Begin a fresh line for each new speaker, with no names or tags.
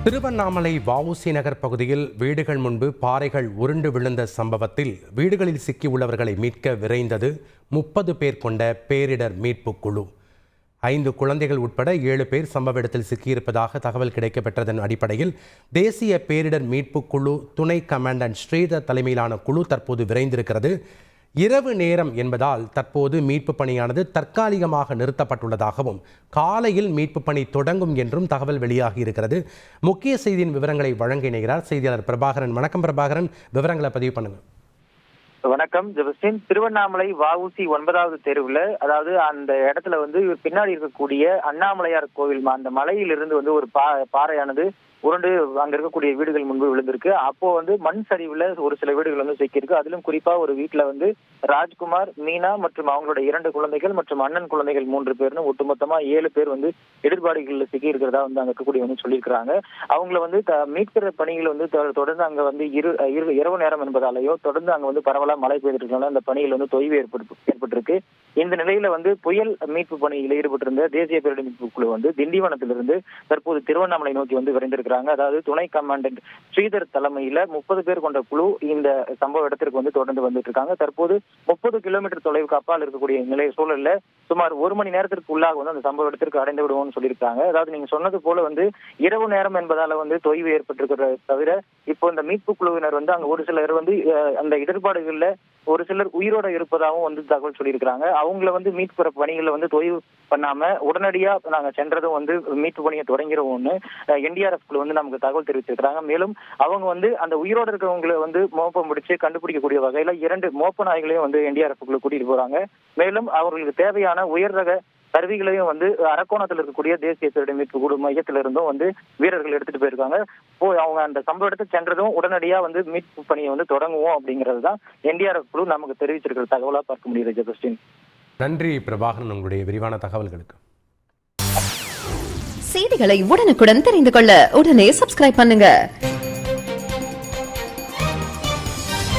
திருவண்ணாமலை வஉசி நகர் பகுதியில் வீடுகள் முன்பு பாறைகள் உருண்டு விழுந்த சம்பவத்தில் வீடுகளில் சிக்கியுள்ளவர்களை மீட்க விரைந்தது 30 பேர் கொண்ட பேரிடர் மீட்பு குழு. 5 குழந்தைகள் உட்பட 7 பேர் சம்பவ இடத்தில் சிக்கியிருப்பதாக தகவல் கிடைக்கப்பெற்றதன் அடிப்படையில் தேசிய பேரிடர் மீட்பு குழு துணை கமாண்டன்ட் ஸ்ரீதர் தலைமையிலான குழு தற்போது விரைந்திருக்கிறது. இரவு நேரம் என்பதால் தற்போது மீட்பு பணியானது தற்காலிகமாக நிறுத்தப்பட்டுள்ளதாகவும் காலையில் மீட்பு பணி தொடங்கும் என்றும் தகவல் வெளியாகி இருக்கிறது. முக்கிய செய்தியின் விவரங்களை வழங்க இணைகிறார் செய்தியாளர் பிரபாகரன். வணக்கம் பிரபாகரன், விவரங்களை பதிவு பண்ணுங்க.
வணக்கம் ஜெபஸ்டின். திருவண்ணாமலை வஉசி 9வது தெருவுல, அதாவது அந்த இடத்துல பின்னாடி இருக்கக்கூடிய அண்ணாமலையார் கோவில் அந்த மலையிலிருந்து ஒரு பாறையானது உருண்டு அங்க இருக்கக்கூடிய வீடுகள் முன்பு விழுந்திருக்கு. அப்போ மண் சரிவுல ஒரு சில வீடுகள் சிக்கியிருக்கு. அதிலும் குறிப்பா ஒரு வீட்டுல ராஜ்குமார், மீனா மற்றும் அவங்களோட 2 குழந்தைகள் மற்றும் அண்ணன் குழந்தைகள் 3 பேர்னு ஒட்டுமொத்தமா 7 பேர் இடர்பாடுகள்ல சிக்கி இருக்கிறதா அங்க இருக்கக்கூடிய சொல்லியிருக்கிறாங்க. அவங்கள மீட்கிற பணிகள் தொடர்ந்து அங்க இரவு நேரம் என்பதாலேயோ தொடர்ந்து அங்க பரவலா மழை பெய்திருக்கனால அந்த பணிகள் தொய்வு ஏற்பட்டிருக்கு. இந்த நிலையில புயல் மீட்பு பணியில் ஈடுபட்டிருந்த தேசிய பேரிடர் மீட்பு குழு திண்டிவனத்திலிருந்து தற்போது திருவண்ணாமலை நோக்கி விரைந்திருக்கிறாங்க. அதாவது துணை கமாண்டன்ட் ஸ்ரீதர் தலைமையில 30 பேர் கொண்ட குழு இந்த சம்பவ இடத்திற்கு தொடர்ந்து வந்துட்டு இருக்காங்க. தற்போது 30 கிலோமீட்டர் தொலைவுக்கு அப்பால் இருக்கக்கூடிய சூழல்ல சுமார் 1 மணி நேரத்திற்கு உள்ளாக அந்த சம்பவ இடத்திற்கு அடைந்து விடுவோம்னு சொல்லியிருக்காங்க. அதாவது நீங்க சொன்னது போல இரவு நேரம் என்பதால தொய்வு ஏற்பட்டிருக்கிறத தவிர இப்போ இந்த மீட்பு குழுவினர் அங்க ஒரு சிலர் அந்த இடர்பாடுகள்ல ஒரு சிலர் உயிரோட இருப்பதாகவும் தகவல் சொல்லியிருக்கிறாங்க. அவங்கள மீட்பு பணிகளை தொய்வு பண்ணாம உடனடியா நாங்க சென்றதும் மீட்பு பணியை தொடங்கிறோம்னு என்டிஆர்எஃப் குழு நமக்கு தகவல் தெரிவிச்சிருக்கிறாங்க. மேலும் அவங்க அந்த உயிரோட இருக்கவங்களை மோப்பம் முடிச்சு கண்டுபிடிக்கக்கூடிய வகையில 2 மோப்ப நாய்களையும் என்டிஆர்எஃப் குழு கூட்டிட்டு போறாங்க. மேலும் அவர்களுக்கு தேவையான உயர் ரக கருவிகளையும் அரக்கோணத்தில் இருக்கக்கூடிய தேசிய பேரிடர் மீட்பு குழு மையத்திலிருந்தும் வீரர்கள் எடுத்துட்டு போயிருக்காங்க. அவங்க அந்த சம்பவ இடத்துக்கு சென்றதும் உடனடியா மீட்பு பணியை தொடங்குவோம் அப்படிங்கிறது தான் என்டிஆர்எஃப் குழு நமக்கு தெரிவிச்சிருக்கிற தகவலா பார்க்க முடியுது. ஜெபஸ்டின்,
நன்றி பிரபாகரன், உங்களுடைய விரிவான தகவல்களுக்கு.
செய்திகளை உடனுக்குடன் தெரிந்து கொள்ள உடனே சப்ஸ்கிரைப் பண்ணுங்க.